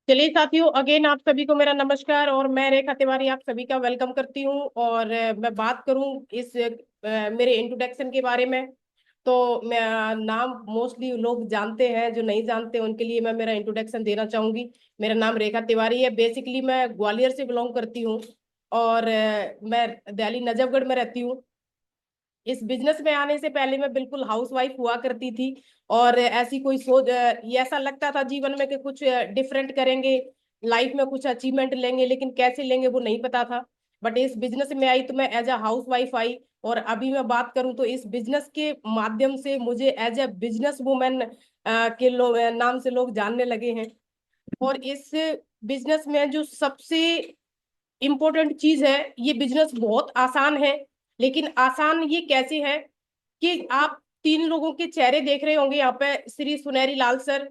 चलिए साथियों, अगेन आप सभी को मेरा नमस्कार और मैं रेखा तिवारी आप सभी का वेलकम करती हूँ। और मैं बात करूँ इस मेरे इंट्रोडक्शन के बारे में। तो मैं नाम मोस्टली लोग जानते हैं, जो नहीं जानते उनके लिए मैं मेरा इंट्रोडक्शन देना चाहूंगी। मेरा नाम रेखा तिवारी है। बेसिकली मैं ग्वालियर से बिलोंग करती हूँ और मैं दिल्ली नजफगढ़ में रहती हूँ। इस बिजनेस में आने से पहले मैं बिल्कुल हाउसवाइफ हुआ करती थी। और ऐसी कोई सोच ये ऐसा लगता था जीवन में कि कुछ डिफरेंट करेंगे, लाइफ में कुछ अचीवमेंट लेंगे, लेकिन कैसे लेंगे वो नहीं पता था। बट इस बिजनेस में आई तो मैं एज अ हाउस वाइफ आई। और अभी मैं बात करूं तो इस बिजनेस के माध्यम से मुझे एज अ बिजनेस वुमेन के नाम से लोग जानने लगे हैं। और इस बिजनेस में जो सबसे इम्पोर्टेंट चीज है, ये बिजनेस बहुत आसान है। लेकिन आसान ये कैसे है कि आप तीन लोगों के चेहरे देख रहे होंगे यहाँ पे, श्री सुनहरी लाल सर,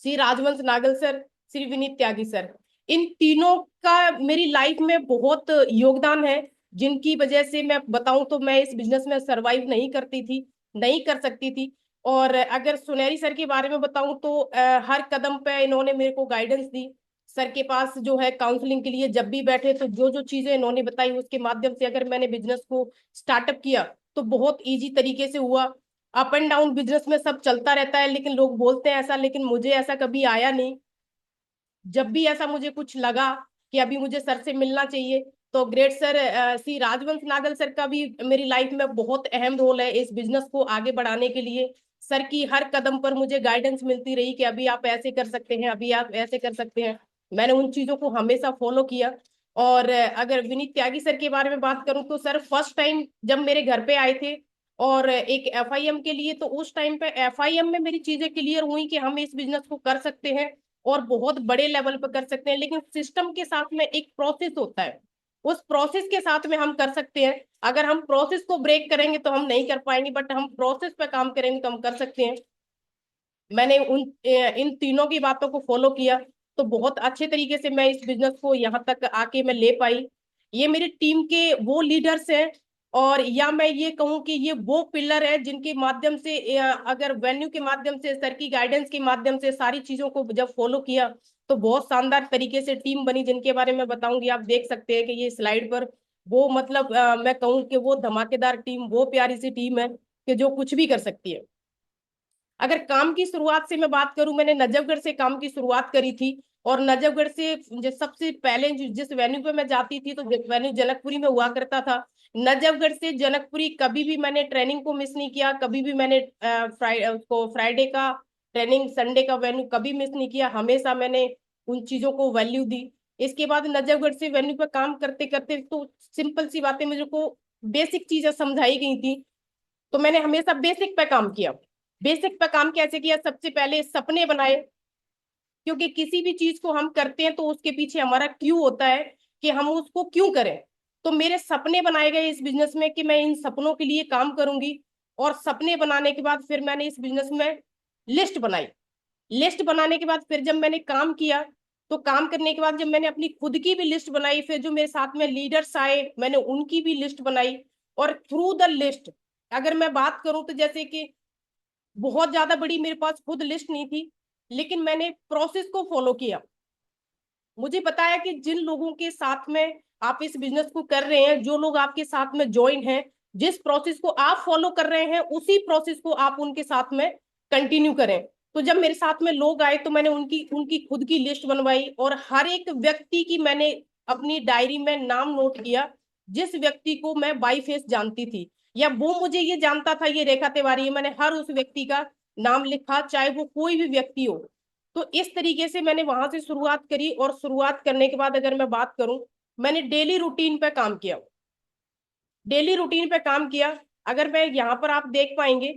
श्री राजवंश नागल सर, श्री विनीत त्यागी सर। इन तीनों का मेरी लाइफ में बहुत योगदान है, जिनकी वजह से मैं बताऊं तो मैं इस बिजनेस में सरवाइव नहीं करती थी, नहीं कर सकती थी। और अगर सुनहरी सर के बारे में बताऊं तो हर कदम पे इन्होंने मेरे को गाइडेंस दी। सर के पास जो है काउंसलिंग के लिए जब भी बैठे तो जो जो चीजें इन्होंने बताई उसके माध्यम से अगर मैंने बिजनेस को स्टार्टअप किया तो बहुत इजी तरीके से हुआ। अप एंड डाउन बिजनेस में सब चलता रहता है, लेकिन लोग बोलते हैं ऐसा, लेकिन मुझे ऐसा कभी आया नहीं। जब भी ऐसा मुझे कुछ लगा कि अभी मुझे सर से मिलना चाहिए, तो ग्रेट सर श्री राजवंश नागल सर का भी मेरी लाइफ में बहुत अहम रोल है इस बिजनेस को आगे बढ़ाने के लिए। सर की हर कदम पर मुझे गाइडेंस मिलती रही कि अभी आप ऐसे कर सकते हैं, अभी आप ऐसे कर सकते हैं। मैंने उन चीजों को हमेशा फॉलो किया। और अगर विनीत त्यागी सर के बारे में बात करूं तो सर फर्स्ट टाइम जब मेरे घर पे आए थे और एक एफआईएम के लिए, तो उस टाइम पे एफआईएम में मेरी चीजें क्लियर हुई कि हम इस बिजनेस को कर सकते हैं और बहुत बड़े लेवल पर कर सकते हैं। लेकिन सिस्टम के साथ में एक प्रोसेस होता है, उस प्रोसेस के साथ में हम कर सकते हैं। अगर हम प्रोसेस को ब्रेक करेंगे तो हम नहीं कर पाएंगे, बट हम प्रोसेस पे काम करेंगे तो हम कर सकते हैं। मैंने इन तीनों की बातों को फॉलो किया, तो बहुत अच्छे तरीके से मैं इस बिजनेस को यहाँ तक आके मैं ले पाई। ये मेरी टीम के वो लीडर्स हैं, और या मैं ये कहूँ कि ये वो पिलर है जिनके माध्यम से अगर वेन्यू के माध्यम से, सर की गाइडेंस के माध्यम से सारी चीजों को जब फॉलो किया तो बहुत शानदार तरीके से टीम बनी, जिनके बारे में बताऊंगी। आप देख सकते हैं कि ये स्लाइड पर वो मतलब मैं कहूँ कि वो धमाकेदार टीम, वो प्यारी सी टीम है कि जो कुछ भी कर सकती है। अगर काम की शुरुआत से मैं बात करूं, मैंने नजफगढ़ से काम की शुरुआत करी थी। और नजफगढ़ से सबसे पहले जिस वेन्यू पे मैं जाती थी तो वेन्यू जनकपुरी में हुआ करता था। नजफगढ़ से जनकपुरी कभी भी मैंने ट्रेनिंग को मिस नहीं किया, कभी भी मैंने फ्राइडे का ट्रेनिंग, संडे का वेन्यू कभी मिस नहीं किया, हमेशा मैंने उन चीजों को वैल्यू दी। इसके बाद नजफगढ़ से वेन्यू पे काम करते करते तो सिंपल सी बातें मुझे को बेसिक चीजें समझाई गई थी, तो मैंने हमेशा बेसिक पे काम किया। बेसिक पे काम कैसे किया? सबसे पहले सपने बनाए, क्योंकि किसी भी चीज को हम करते हैं तो उसके पीछे हमारा क्यों होता है कि हम उसको क्यों करें। तो मेरे सपने बनाए गए इस बिजनेस में कि मैं इन सपनों के लिए काम करूंगी। और सपने बनाने के बाद फिर मैंने इस बिजनेस में लिस्ट बनाई। लिस्ट बनाने के बाद फिर जब मैंने काम किया, तो काम करने के बाद जब मैंने अपनी खुद की भी लिस्ट बनाई, फिर जो मेरे साथ में लीडर्स आए मैंने उनकी भी लिस्ट बनाई। और थ्रू द लिस्ट अगर मैं बात करूं तो जैसे कि बहुत ज्यादा बड़ी मेरे पास खुद लिस्ट नहीं थी, लेकिन मैंने प्रोसेस को फॉलो किया। मुझे पता है कि जिन लोगों के साथ में आप इस बिजनेस को कर रहे हैं, जो लोग आपके साथ में ज्वाइन हैं, जिस प्रोसेस को आप फॉलो कर रहे हैं उसी प्रोसेस को आप उनके साथ में कंटिन्यू करें। तो जब मेरे साथ में लोग आए तो मैंने उनकी उनकी खुद की लिस्ट बनवाई, और हर एक व्यक्ति की मैंने अपनी डायरी में नाम नोट किया, जिस व्यक्ति को मैं बाई फेस जानती थी या वो मुझे ये जानता था ये रेखा तिवारी है, मैंने हर उस व्यक्ति का नाम लिखा, चाहे वो कोई भी व्यक्ति हो। तो इस तरीके से मैंने वहां से शुरुआत करी, और शुरुआत करने के बाद अगर मैं बात करूं, मैंने डेली रूटीन पे काम किया। डेली रूटीन पे काम किया। अगर मैं यहाँ पर आप देख पाएंगे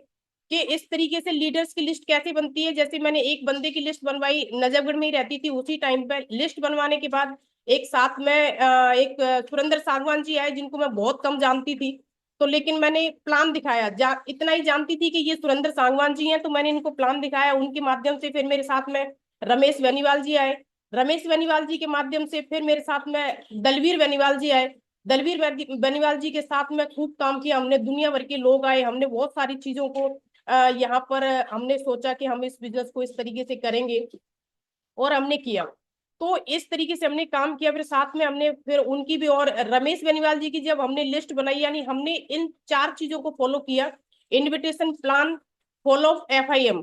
कि इस तरीके से लीडर्स की लिस्ट कैसे बनती है। जैसे मैंने एक बंदे की लिस्ट बनवाई, नजफगढ़ में ही रहती थी उसी टाइम पे। लिस्ट बनवाने के बाद एक साथ में एक सुरेंद्र सागवान जी आए, जिनको मैं बहुत कम जानती थी, तो लेकिन मैंने प्लान दिखाया, इतना ही जानती थी कि ये सुरेंद्र सागवान जी हैं, तो मैंने इनको प्लान दिखाया। उनके माध्यम से फिर मेरे साथ में रमेश बेनीवाल जी आए। रमेश बेनीवाल जी के माध्यम से फिर मेरे साथ में दलवीर बेनीवाल जी आए। दलवीर बेनीवाल जी के साथ में खूब काम किया हमने, दुनिया भर के लोग आए, हमने बहुत सारी चीजों को यहाँ पर हमने सोचा कि हम इस बिजनेस को इस तरीके से करेंगे। और हमने किया। तो इस तरीके से हमने काम किया। फिर साथ में हमने फिर उनकी भी और रमेश बेनीवाल जी की जब हमने लिस्ट बनाई, यानी हमने इन 4 चीजों को फॉलो किया, इनविटेशन, प्लान, फॉलो, FIM।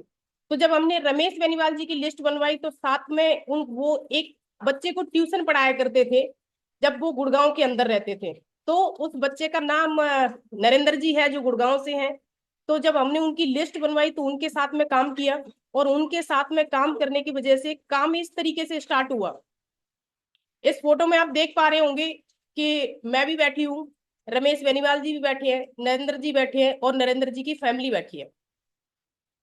तो जब हमने रमेश बेनीवाल जी की लिस्ट बनवाई तो साथ में उन वो एक बच्चे को ट्यूशन पढ़ाया करते थे जब वो गुड़गांव के अंदर रहते थे। तो उस बच्चे का नाम नरेंद्र जी है जो गुड़गांव से हैं। तो जब हमने उनकी लिस्ट बनवाई तो उनके साथ में काम किया, और उनके साथ में काम करने की वजह से काम इस तरीके से स्टार्ट हुआ। इस फोटो में आप देख पा रहे होंगे कि मैं भी बैठी हूँ, रमेश बेनीवाल जी भी बैठे हैं, नरेंद्र जी बैठे हैं, और नरेंद्र जी की फैमिली बैठी है।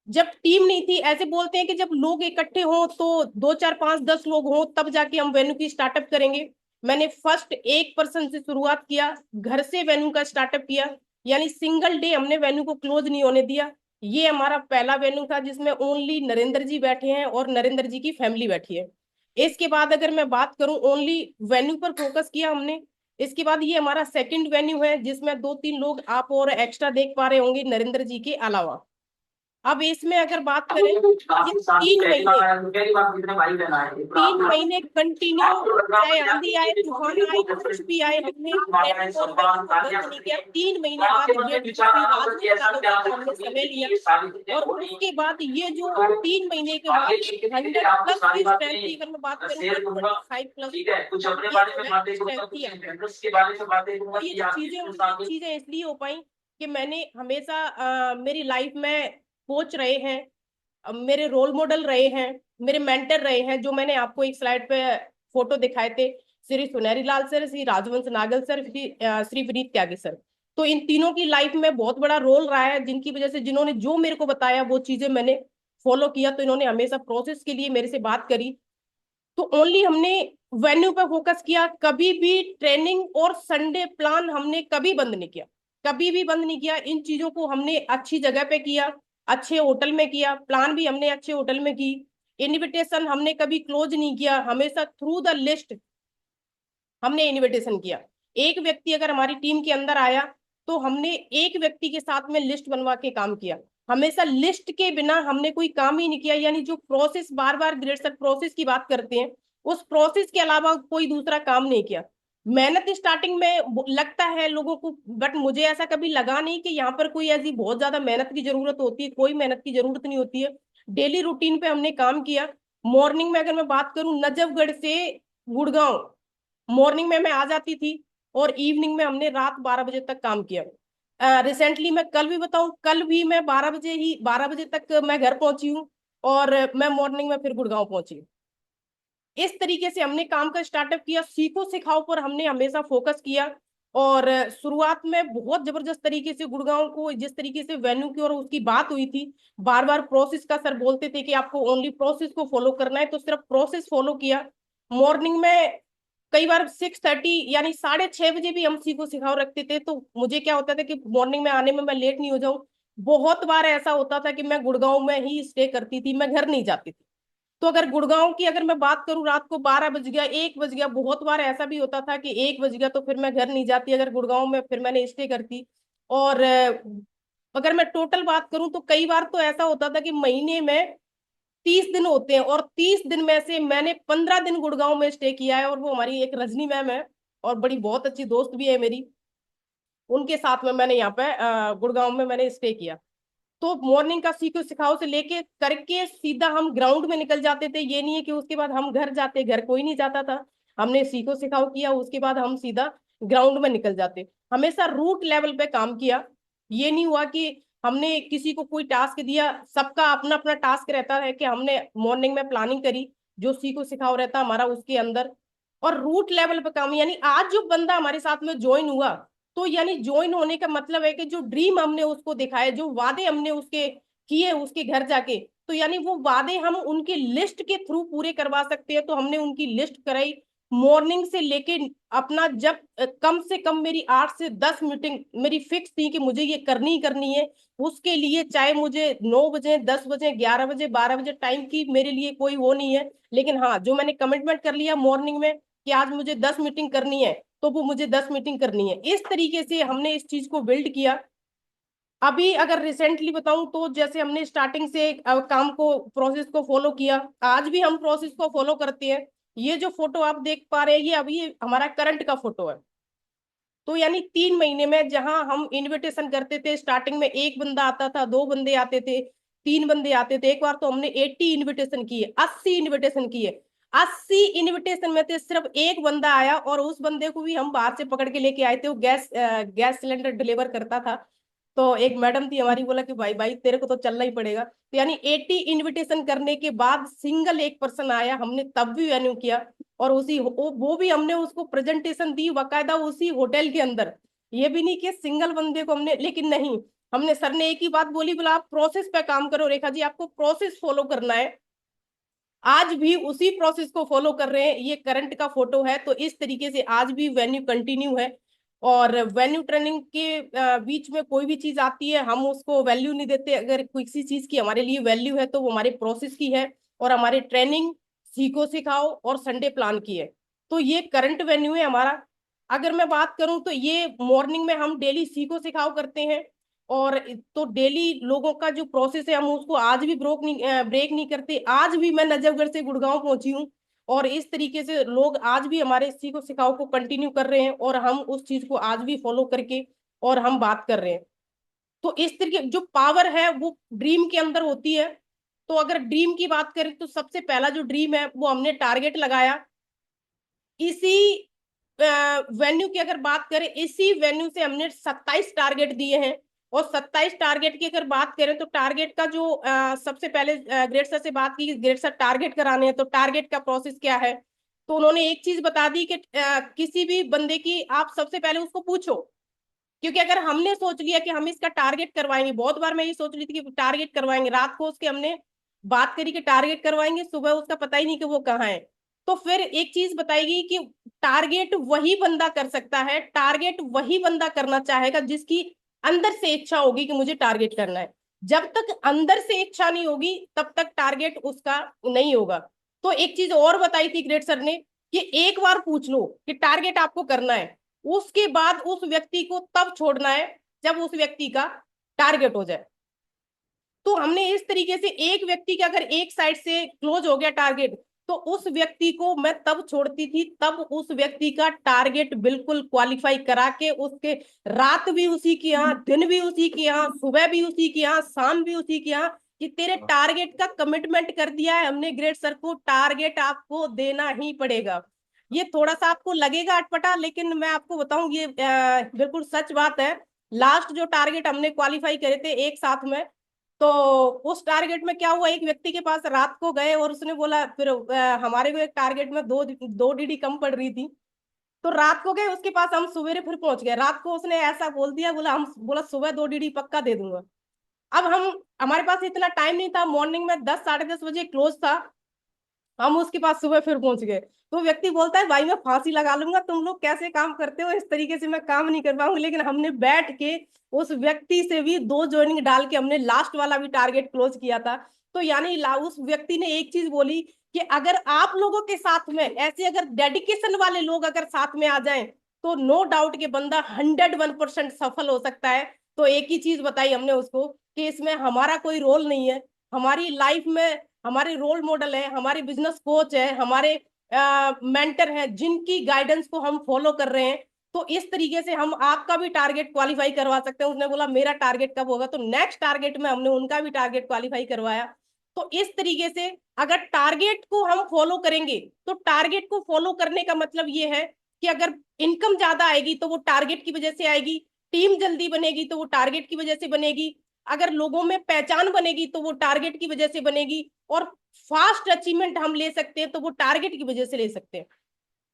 जब टीम नहीं थी, ऐसे बोलते हैं कि जब लोग इकट्ठे हों तो 2 4 5 10 लोग हों तब जाके हम वेन्यू की स्टार्टअप करेंगे। मैंने फर्स्ट 1 पर्सन से शुरुआत किया, घर से वेन्यू का स्टार्टअप किया, यानी सिंगल डे हमने वेन्यू को क्लोज नहीं होने दिया। ये हमारा पहला वेन्यू था जिसमें ओनली नरेंद्र जी बैठे हैं और नरेंद्र जी की फैमिली बैठी है। इसके बाद अगर मैं बात करूं, ओनली वेन्यू पर फोकस किया हमने। इसके बाद ये हमारा सेकंड वेन्यू है जिसमें 2 3 लोग आप और एक्स्ट्रा देख पा रहे होंगे नरेंद्र जी के अलावा। अब इसमें अगर बात करें, ये 3 महीने कंटिन्यू, चाहे आंधी आए, तूफान आए, कुछ भी आए, हमने ट्रेनिंग और वेन्यू को बंद नहीं किया। 3 महीने बाद हमने समय लिया, और उसके बाद ये जो 3 महीने के बाद 100+ की स्ट्रेंथ की अगर मैं बात करूँ, 125+, ये चीजें इसलिए हो पाई कि मैंने हमेशा मेरी लाइफ में कोच रहे हैं, मेरे रोल मॉडल रहे हैं, मेरे मेंटर रहे हैं, जो मैंने आपको एक स्लाइड पे फोटो दिखाए थे, श्री सुनहरी लाल सर, श्री राजवंश नागल सर, श्री विनीत त्यागी सर। तो इन तीनों की लाइफ में बहुत बड़ा रोल रहा है, जिनकी वजह से जिन्होंने जो मेरे को बताया वो चीजें मैंने फॉलो किया। तो इन्होंने हमेशा प्रोसेस के लिए मेरे से बात करी। तो ओनली हमने वेन्यू पे फोकस किया, कभी भी ट्रेनिंग और संडे प्लान हमने कभी बंद नहीं किया, कभी भी बंद नहीं किया। इन चीजों को हमने अच्छी जगह पे किया, अच्छे होटल में किया, प्लान भी हमने अच्छे होटल में की, इनविटेशन हमने कभी क्लोज नहीं किया, हमेशा थ्रू द लिस्ट हमने इनविटेशन किया। एक व्यक्ति अगर हमारी टीम के अंदर आया तो हमने एक व्यक्ति के साथ में लिस्ट बनवा के काम किया, हमेशा लिस्ट के बिना हमने कोई काम ही नहीं किया। यानी जो प्रोसेस, बार बार ग्रेड सर प्रोसेस की बात करते हैं, उस प्रोसेस के अलावा कोई दूसरा काम नहीं किया। मेहनत स्टार्टिंग में लगता है लोगों को, बट मुझे ऐसा कभी लगा नहीं कि यहाँ पर कोई ऐसी बहुत ज्यादा मेहनत की जरूरत होती है। कोई मेहनत की जरूरत नहीं होती है। डेली रूटीन पे हमने काम किया। मॉर्निंग में अगर मैं बात करूं, नजफगढ़ से गुड़गांव मॉर्निंग में मैं आ जाती थी, और इवनिंग में हमने रात 12 बजे तक काम किया। रिसेंटली मैं कल भी बताऊं, कल भी मैं 12 बजे तक मैं घर पहुंची हूँ, और मैं मॉर्निंग में फिर गुड़गांव पहुंची हूँ। इस तरीके से हमने काम का स्टार्टअप किया, सीखो सिखाओ पर हमने हमेशा फोकस किया। और शुरुआत में बहुत जबरदस्त तरीके से गुड़गांव को, जिस तरीके से वेन्यू की और उसकी बात हुई थी, बार बार प्रोसेस का सर बोलते थे कि आपको ओनली प्रोसेस को फॉलो करना है, तो सिर्फ प्रोसेस फॉलो किया। मॉर्निंग में कई बार 6:30 यानी 6:30 बजे भी हम सीखो सिखाओ रखते थे। तो मुझे क्या होता था कि मॉर्निंग में आने में मैं लेट नहीं हो जाऊं। बहुत बार ऐसा होता था कि मैं गुड़गांव में ही स्टे करती थी, मैं घर नहीं जाती थी। तो अगर गुड़गांव की अगर मैं बात करूं, रात को 12 बज गया, 1 बज गया, बहुत बार ऐसा भी होता था कि 1 बज गया तो फिर मैं घर नहीं जाती, अगर गुड़गांव में फिर मैंने स्टे करती। और अगर मैं टोटल बात करूं तो कई बार तो ऐसा होता था कि महीने में 30 दिन होते हैं, और 30 दिन में से मैंने 15 दिन गुड़गांव में स्टे किया है। और वो हमारी एक रजनी मैम है, और बड़ी बहुत अच्छी दोस्त भी है मेरी, उनके साथ में मैंने यहाँ पे गुड़गांव में मैंने स्टे किया। तो मॉर्निंग का सीखो सिखाओ से लेके करके सीधा हम ग्राउंड में निकल जाते थे। ये नहीं है कि उसके बाद हम घर जाते, घर कोई नहीं जाता था। हमने सीखो सिखाओ किया, उसके बाद हम सीधा ग्राउंड में निकल जाते। हमेशा रूट लेवल पे काम किया। ये नहीं हुआ कि हमने किसी को कोई टास्क दिया, सबका अपना अपना टास्क रहता है कि हमने मॉर्निंग में प्लानिंग करी, जो सीखो सिखाओ रहता हमारा उसके अंदर, और रूट लेवल पे काम। यानी आज जो बंदा हमारे साथ में ज्वाइन हुआ, तो यानी ज्वाइन होने का मतलब है कि जो ड्रीम हमने उसको दिखाए, जो वादे हमने उसके किए उसके घर जाके, तो यानी वो वादे हम उनकी लिस्ट के थ्रू पूरे करवा सकते हैं। तो हमने उनकी लिस्ट कराई। मॉर्निंग से लेके अपना जब कम से कम मेरी 8 से 10 मीटिंग मेरी फिक्स थी कि मुझे ये करनी ही करनी है। उसके लिए चाहे मुझे 9 बजे, 10 बजे, 11 बजे, 12 बजे, टाइम की मेरे लिए कोई वो नहीं है। लेकिन हाँ, जो मैंने कमिटमेंट कर लिया मॉर्निंग में कि आज मुझे 10 मीटिंग करनी है, तो वो मुझे 10 मीटिंग करनी है। इस तरीके से हमने इस चीज को बिल्ड किया। अभी अगर रिसेंटली बताऊं तो जैसे हमने स्टार्टिंग से काम को प्रोसेस को फॉलो किया, आज भी हम प्रोसेस को फॉलो करते हैं। ये जो फोटो आप देख पा रहे हैं ये अभी हमारा करंट का फोटो है। तो यानी 3 महीने में जहां हम इनविटेशन करते थे, स्टार्टिंग में एक बंदा आता था, दो बंदे आते थे, 3 बंदे आते थे, एक बार तो हमने 80 इन्विटेशन किए, 80 इन्विटेशन किए। 80 इन्विटेशन में से सिर्फ एक बंदा आया, और उस बंदे को भी हम बाहर से पकड़ के लेके आए थे। वो गैस सिलेंडर डिलीवर करता था। तो एक मैडम थी हमारी, बोला कि भाई भाई तेरे को तो चलना ही पड़ेगा। तो यानी 80 इन्विटेशन करने के बाद सिंगल एक पर्सन आया, हमने तब भी वेन्यू किया। और उसी वो भी हमने उसको प्रेजेंटेशन दी बकायदा उसी होटल के अंदर। ये भी नहीं कि सिंगल बंदे को हमने, लेकिन नहीं, हमने सर ने एक ही बात बोली, बोला आप प्रोसेस पे काम करो रेखा जी, आपको प्रोसेस फॉलो करना है। आज भी उसी प्रोसेस को फॉलो कर रहे हैं। ये करंट का फोटो है। तो इस तरीके से आज भी वेन्यू कंटिन्यू है। और वेन्यू ट्रेनिंग के बीच में कोई भी चीज आती है हम उसको वैल्यू नहीं देते। अगर किसी चीज की हमारे लिए वैल्यू है तो वो हमारे प्रोसेस की है, और हमारे ट्रेनिंग सीखो सिखाओ और संडे प्लान की है। तो ये करंट वेन्यू है हमारा। अगर मैं बात करूं तो ये मॉर्निंग में हम डेली सीखो सिखाओ करते हैं। और तो डेली लोगों का जो प्रोसेस है हम उसको आज भी ब्रेक नहीं करते। आज भी मैं नजफगढ़ से गुड़गांव पहुंची हूँ, और इस तरीके से लोग आज भी हमारे सीखो सिखाओ को कंटिन्यू कर रहे हैं, और हम उस चीज को आज भी फॉलो करके और हम बात कर रहे हैं। तो इस तरीके जो पावर है वो ड्रीम के अंदर होती है। तो अगर ड्रीम की बात करें तो सबसे पहला जो ड्रीम है वो हमने टारगेट लगाया इसी वेन्यू की। अगर बात करें इसी वेन्यू से हमने 27 टारगेट दिए हैं। और 27 टारगेट की अगर बात करें तो टारगेट का जो सबसे पहले ग्रेड सर से बात की, ग्रेड सर टारगेट कराने हैं तो टारगेट का प्रोसेस क्या है। तो उन्होंने एक चीज बता दी कि किसी भी बंदे की आप सबसे पहले उसको पूछो। क्योंकि अगर हमने सोच लिया कि हम इसका टारगेट करवाएंगे, बहुत बार मैं ये सोच रही थी कि टारगेट करवाएंगे, रात को उसके हमने बात करी कि टारगेट करवाएंगे, सुबह उसका पता ही नहीं कि वो कहाँ है। तो फिर एक चीज बताएगी कि टारगेट वही बंदा कर सकता है, टारगेट वही बंदा करना चाहेगा जिसकी अंदर से इच्छा होगी कि मुझे टारगेट करना है। जब तक अंदर से इच्छा नहीं होगी तब तक टारगेट उसका नहीं होगा। तो एक चीज और बताई थी ग्रेट सर ने कि एक बार पूछ लो कि टारगेट आपको करना है, उसके बाद उस व्यक्ति को तब छोड़ना है जब उस व्यक्ति का टारगेट हो जाए। तो हमने इस तरीके से एक व्यक्ति का अगर एक साइड से क्लोज हो गया टारगेट, तो उस व्यक्ति को मैं तब छोड़ती थी तब उस व्यक्ति का टारगेट बिल्कुल क्वालिफाई करा के उसके रात भी उसी के यहाँ, दिन भी उसी के यहाँ, सुबह भी उसी के यहाँ, शाम भी उसी के यहाँ, कि तेरे टारगेट का कमिटमेंट कर दिया है हमने ग्रेट सर को, टारगेट आपको देना ही पड़ेगा। ये थोड़ा सा आपको लगेगा अटपटा, लेकिन मैं आपको बताऊं ये बिल्कुल सच बात है। लास्ट जो टारगेट हमने क्वालिफाई करे थे एक साथ में, तो उस टारगेट में क्या हुआ, एक व्यक्ति के पास रात को गए और उसने बोला, फिर हमारे को एक टारगेट में दो दो डीडी कम पड़ रही थी। तो रात को गए उसके पास, हम सवेरे फिर पहुंच गए। रात को उसने ऐसा बोल दिया, बोला सुबह 2 डीडी पक्का दे दूंगा। अब हम हमारे पास इतना टाइम नहीं था, मॉर्निंग में 10 साढ़े 10 बजे क्लोज था। हम उसके पास सुबह फिर पहुंच गए। तो व्यक्ति बोलता है भाई मैं फांसी लगा लूंगा, तुम लोग कैसे काम करते हो, इस तरीके से मैं काम नहीं कर पाऊंगा। लेकिन हमने बैठ के उस व्यक्ति से भी 2 ज्वाइनिंग डाल के हमने लास्ट वाला भी टारगेट क्लोज किया था। तो यानी उस व्यक्ति ने एक चीज बोली कि अगर आप लोगों के साथ में ऐसे अगर डेडिकेशन वाले लोग अगर साथ में आ जाएं तो नो डाउट के बंदा 101% सफल हो सकता है। तो एक ही चीज बताई हमने उसको कि इसमें हमारा कोई रोल नहीं है, हमारी लाइफ में हमारे रोल मॉडल है, हमारे बिजनेस कोच है, हमारे मेंटर हैं जिनकी गाइडेंस को हम फॉलो कर रहे हैं। तो इस तरीके से हम आपका भी टारगेट क्वालिफाई करवा सकते हैं। उसने बोला मेरा टारगेट कब होगा, तो नेक्स्ट टारगेट में हमने उनका भी टारगेट क्वालिफाई करवाया। तो इस तरीके से अगर टारगेट को हम फॉलो करेंगे, तो टारगेट को फॉलो करने का मतलब ये है कि अगर इनकम ज्यादा आएगी तो वो टारगेट की वजह से आएगी, टीम जल्दी बनेगी तो वो टारगेट की वजह से बनेगी, अगर लोगों में पहचान बनेगी तो वो टारगेट की वजह से बनेगी, और फास्ट अचीवमेंट हम ले सकते हैं तो वो टारगेट की वजह से ले सकते हैं।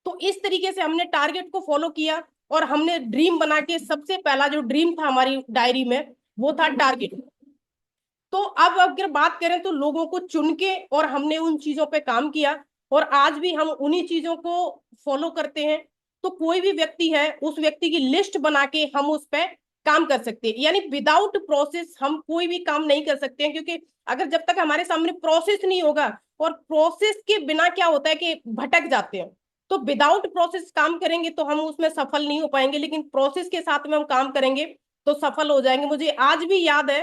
तो इस तरीके से हमने टारगेट को फॉलो किया, और हमने ड्रीम बना के, सबसे पहला जो ड्रीम था हमारी डायरी में वो था टारगेट। तो अब अगर बात करें तो लोगों को चुन के और हमने उन चीजों पे काम किया, और आज भी हम उन्हीं चीजों को फॉलो करते हैं। तो कोई भी व्यक्ति है उस व्यक्ति की लिस्ट बना के हम उस पर काम कर सकते हैं। यानी विदाउट प्रोसेस हम कोई भी काम नहीं कर सकते हैं, क्योंकि अगर जब तक हमारे सामने प्रोसेस नहीं होगा, और प्रोसेस के बिना क्या होता है कि भटक जाते हैं। तो विदाउट प्रोसेस काम करेंगे तो हम उसमें सफल नहीं हो पाएंगे, लेकिन प्रोसेस के साथ में हम काम करेंगे तो सफल हो जाएंगे। मुझे आज भी याद है,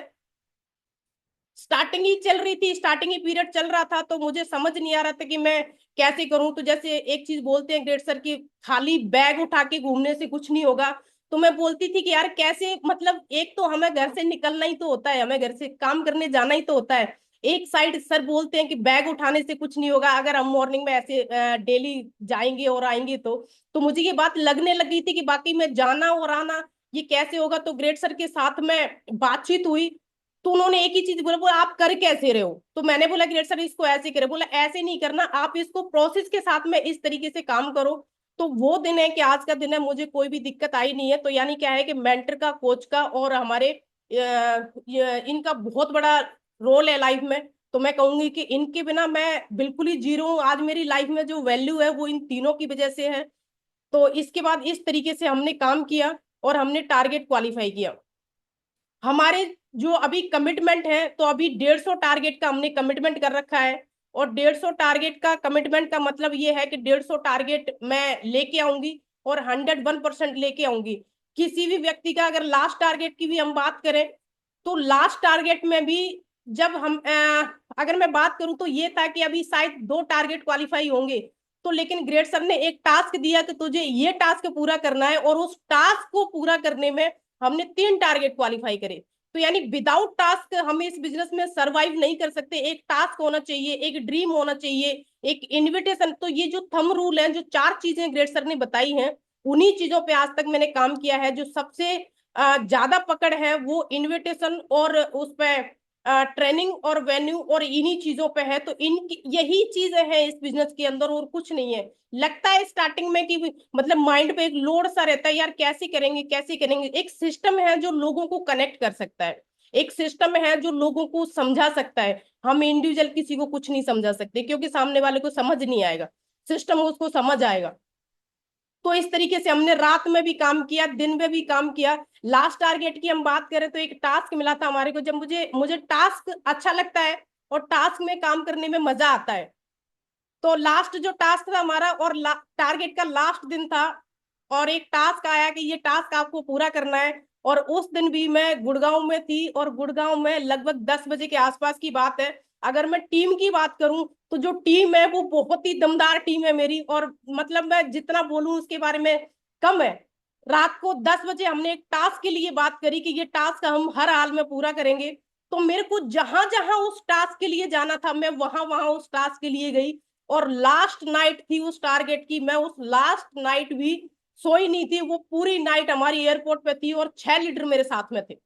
स्टार्टिंग ही चल रही थी, स्टार्टिंग ही पीरियड चल रहा था, तो मुझे समझ नहीं आ रहा था कि मैं कैसे करूं। तो जैसे एक चीज बोलते हैं ग्रेट सर की, खाली बैग उठा के घूमने से कुछ नहीं होगा। तो मैं बोलती थी कि यार कैसे, मतलब एक तो हमें घर से निकलना ही तो होता है, हमें घर से काम करने जाना ही तो होता है। एक साइड सर बोलते हैं कि बैग उठाने से कुछ नहीं होगा, अगर हम मॉर्निंग में ऐसे डेली जाएंगे और आएंगे तो मुझे ये बात लगने लगी थी कि बाकी में जाना और आना ये कैसे होगा। तो ग्रेट सर के साथ में बातचीत हुई, तो उन्होंने एक ही चीज बोला, बोला आप कर कैसे रहे हो। तो मैंने बोला ग्रेट सर इसको ऐसे करे, बोला ऐसे नहीं करना, आप इसको प्रोसेस के साथ में इस तरीके से काम करो। तो वो दिन है कि आज का दिन है, मुझे कोई भी दिक्कत आई नहीं है। तो यानी क्या है कि मेंटर का, कोच का और हमारे इनका बहुत बड़ा रोल है लाइफ में। तो मैं कहूंगी कि इनके बिना मैं बिल्कुल ही जीरो हूँ। आज मेरी लाइफ में जो वैल्यू है वो इन तीनों की वजह से है। तो इसके बाद इस तरीके से हमने काम किया और हमने टारगेट क्वालिफाई किया। हमारे जो अभी कमिटमेंट है, तो अभी 150 टारगेट का हमने कमिटमेंट कर रखा है। और 150 टारगेट का कमिटमेंट का मतलब ये है कि 150 टारगेट मैं लेके आऊंगी और 101% लेके आऊंगी। किसी भी व्यक्ति का अगर लास्ट टारगेट की भी हम बात करें, तो लास्ट टारगेट में भी जब हम अगर मैं बात करूं तो ये था कि अभी शायद 2 टारगेट क्वालिफाई होंगे। तो लेकिन ग्रेट सर ने एक टास्क दिया कि तुझे ये टास्क पूरा करना है, और उस टास्क को पूरा करने में हमने 3 टारगेट क्वालिफाई करे। तो यानी विदाउट टास्क हम इस बिजनेस में सरवाइव नहीं कर सकते। एक टास्क होना चाहिए, एक ड्रीम होना चाहिए, एक इन्विटेशन। तो ये जो थंब रूल है, जो 4 चीजें ग्रेट सर ने बताई हैं, उन्हीं चीजों पे आज तक मैंने काम किया है। जो सबसे ज्यादा पकड़ है वो इन्विटेशन और उस पे ट्रेनिंग और वेन्यू और इन्हीं चीजों पे है। तो इनकी यही चीजें हैं इस बिजनेस के अंदर, और कुछ नहीं है। लगता है स्टार्टिंग में कि मतलब माइंड पे एक लोड सा रहता है, यार कैसे करेंगे कैसे करेंगे। एक सिस्टम है जो लोगों को कनेक्ट कर सकता है, एक सिस्टम है जो लोगों को समझा सकता है। हम इंडिविजुअल किसी को कुछ नहीं समझा सकते, क्योंकि सामने वाले को समझ नहीं आएगा, सिस्टम उसको समझ आएगा। तो इस तरीके से हमने रात में भी काम किया, दिन में भी काम किया। लास्ट टारगेट की हम बात करें तो एक टास्क मिला था हमारे को। जब मुझे मुझे टास्क अच्छा लगता है और टास्क में काम करने में मजा आता है। तो लास्ट जो टास्क था हमारा, और टारगेट का लास्ट दिन था, और एक टास्क आया कि ये टास्क आपको पूरा करना है। और उस दिन भी मैं गुड़गांव में थी, और गुड़गांव में लगभग 10 बजे के आसपास की बात है। अगर मैं टीम की बात करूं तो जो टीम है वो बहुत ही दमदार टीम है मेरी, और मतलब मैं जितना बोलूं उसके बारे में कम है। रात को 10 बजे हमने एक टास्क के लिए बात करी कि ये टास्क हम हर हाल में पूरा करेंगे। तो मेरे को जहां जहां उस टास्क के लिए जाना था, मैं वहां वहां उस टास्क के लिए गई। और लास्ट नाइट थी उस टारगेट की, मैं उस लास्ट नाइट भी सोई नहीं थी। वो पूरी नाइट हमारी एयरपोर्ट पे थी, और 6 लीडर मेरे साथ में थे।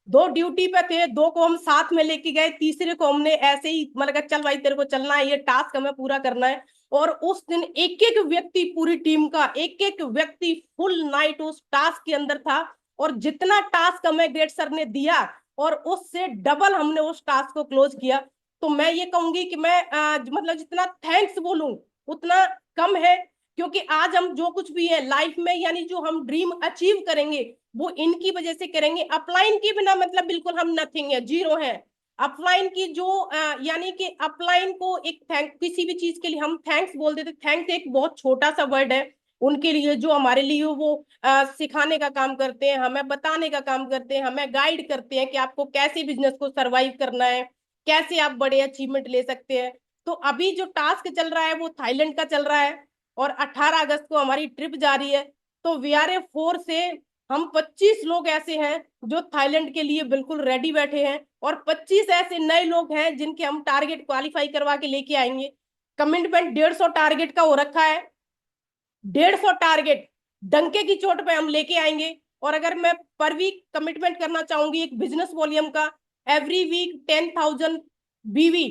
2 ड्यूटी पे थे, 2 को हम साथ में लेके गए, तीसरे को हमने ऐसे ही मतलब कहा, चल भाई तेरे को चलना है, ये टास्क हमें पूरा करना है। और उस दिन एक एक व्यक्ति, पूरी टीम का एक एक व्यक्ति फुल नाइट उस टास्क के अंदर था। और जितना टास्क हमें ग्रेट सर ने दिया, और उससे डबल हमने उस टास्क को क्लोज किया। तो मैं ये कहूंगी कि मैं मतलब जितना थैंक्स बोलूं उतना कम है। क्योंकि आज हम जो कुछ भी है लाइफ में, यानी जो हम ड्रीम अचीव करेंगे, वो इनकी वजह से करेंगे। अपलाइन के बिना मतलब बिल्कुल हम नथिंग है, जीरो है। अपलाइन की जो यानी कि अपलाइन को एक थैंक, किसी भी चीज के लिए हम थैंक्स बोल देते। थैंक्स एक बहुत छोटा सा वर्ड है उनके लिए, जो हमारे लिए वो सिखाने का काम करते हैं, हमें बताने का काम करते हैं, हमें गाइड करते हैं कि आपको कैसे बिजनेस को सरवाइव करना है, कैसे आप बड़े अचीवमेंट ले सकते हैं। तो अभी जो टास्क चल रहा है वो थाईलैंड का चल रहा है, और 18 अगस्त को हमारी ट्रिप जा रही है। तो वीआरए 4 से हम 25 लोग ऐसे हैं जो थाईलैंड के लिए बिल्कुल रेडी बैठे हैं, और 25 ऐसे नए लोग हैं जिनके हम टारगेट क्वालिफाई करवा के लेके आएंगे। कमिटमेंट 150 टारगेट का हो रखा है। 150 टारगेट डंके की चोट पे हम लेके आएंगे। और अगर मैं पर वीक कमिटमेंट करना चाहूंगी एक बिजनेस वॉल्यूम का, एवरी वीक 10,000 बीवी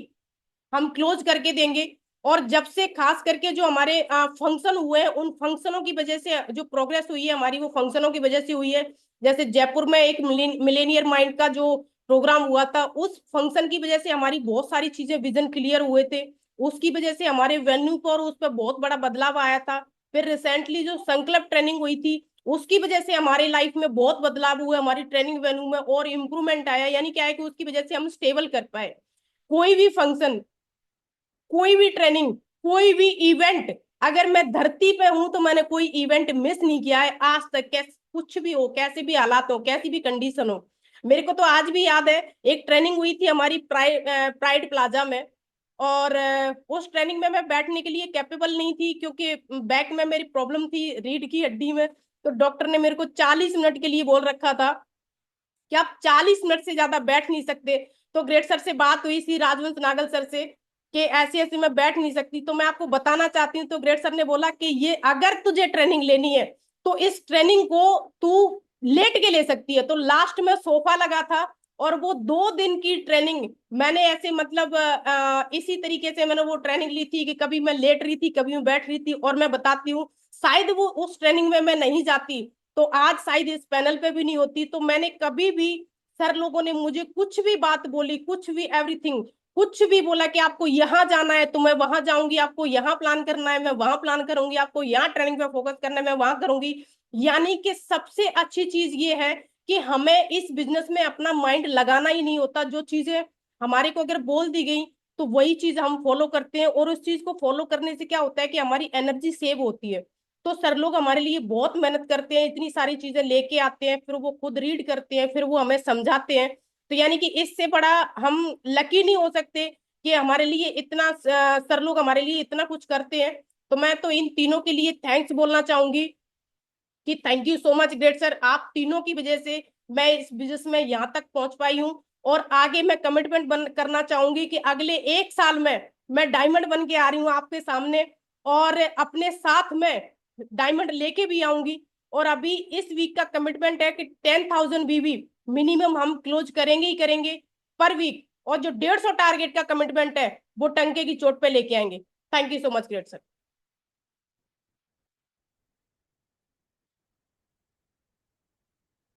हम क्लोज करके देंगे। और जब से खास करके जो हमारे फंक्शन हुए हैं, उन फंक्शनों की वजह से जो प्रोग्रेस हुई है हमारी, वो फंक्शनों की वजह से हुई है। जैसे जयपुर में एक मिलेनियर माइंड का जो प्रोग्राम हुआ था, उस फंक्शन की वजह से हमारी बहुत सारी चीजें, विजन क्लियर हुए थे। उसकी वजह से हमारे वेन्यू पर उस पर बहुत बड़ा बदलाव आया था। फिर रिसेंटली जो संकल्प ट्रेनिंग हुई थी, उसकी वजह से हमारी लाइफ में बहुत बदलाव हुए, हमारी ट्रेनिंग वेन्यू में और इम्प्रूवमेंट आया। यानी क्या है कि उसकी वजह से हम स्टेबल कर पाए। कोई भी फंक्शन, कोई भी ट्रेनिंग, कोई भी इवेंट, अगर मैं धरती पे हूं तो मैंने कोई इवेंट मिस नहीं किया है आज तक के। कुछ भी हो, कैसे भी हालात हो, कैसी भी कंडीशन हो। मेरे को तो आज भी याद है, एक ट्रेनिंग हुई थी हमारी प्राइड प्लाजा में, और उस ट्रेनिंग में मैं बैठने के लिए कैपेबल नहीं थी, क्योंकि बैक में मेरी प्रॉब्लम थी, रीढ़ की हड्डी में। तो डॉक्टर ने मेरे को 40 मिनट के लिए बोल रखा था कि आप 40 मिनट से ज्यादा बैठ नहीं सकते। तो ग्रेट सर से बात हुई थी, राजवंश नागल सर से, कि ऐसे ऐसे मैं बैठ नहीं सकती। तो मैं आपको बताना चाहती हूँ, तो ग्रेट सर ने बोला कि ये अगर तुझे ट्रेनिंग लेनी है तो इस ट्रेनिंग को तू लेट के ले सकती है। तो लास्ट में सोफा लगा था, और वो 2 दिन की ट्रेनिंग मैंने ऐसे मतलब इसी तरीके से मैंने वो ट्रेनिंग ली थी कि कभी मैं लेट रही थी, कभी मैं बैठ रही थी। और मैं बताती हूँ, शायद वो उस ट्रेनिंग में मैं नहीं जाती तो आज शायद इस पैनल पे भी नहीं होती। तो मैंने कभी भी, सर लोगों ने मुझे कुछ भी बात बोली, कुछ भी एवरीथिंग, कुछ भी बोला कि आपको यहाँ जाना है तो मैं वहां जाऊंगी, आपको यहाँ प्लान करना है मैं वहां प्लान करूंगी, आपको यहाँ ट्रेनिंग पे फोकस करना है मैं वहां करूंगी। यानी कि सबसे अच्छी चीज ये है कि हमें इस बिजनेस में अपना माइंड लगाना ही नहीं होता। जो चीजें हमारे को अगर बोल दी गई तो वही चीज हम फॉलो करते हैं, और उस चीज को फॉलो करने से क्या होता है कि हमारी एनर्जी सेव होती है। तो सर लोग हमारे लिए बहुत मेहनत करते हैं, इतनी सारी चीजें लेके आते हैं, फिर वो खुद रीड करते हैं, फिर वो हमें समझाते हैं। तो यानी कि इससे बड़ा हम लकी नहीं हो सकते कि हमारे लिए इतना सर लोग हमारे लिए इतना कुछ करते हैं। तो मैं तो इन तीनों के लिए थैंक्स बोलना चाहूंगी कि thank you so much great sir, आप तीनों की वजह से मैं इस बिजनेस में यहाँ तक पहुंच पाई हूँ। और आगे मैं कमिटमेंट बन करना चाहूंगी कि अगले 1 साल में मैं डायमंड बन के आ रही हूँ आपके सामने, और अपने साथ में डायमंड लेके भी आऊंगी। और अभी इस वीक का कमिटमेंट है कि 10,000 बीवी मिनिमम हम क्लोज करेंगे ही करेंगे पर वीक, और जो 150 टारगेट का कमिटमेंट है वो टंके की चोट पे लेके आएंगे। Thank you so much great sir.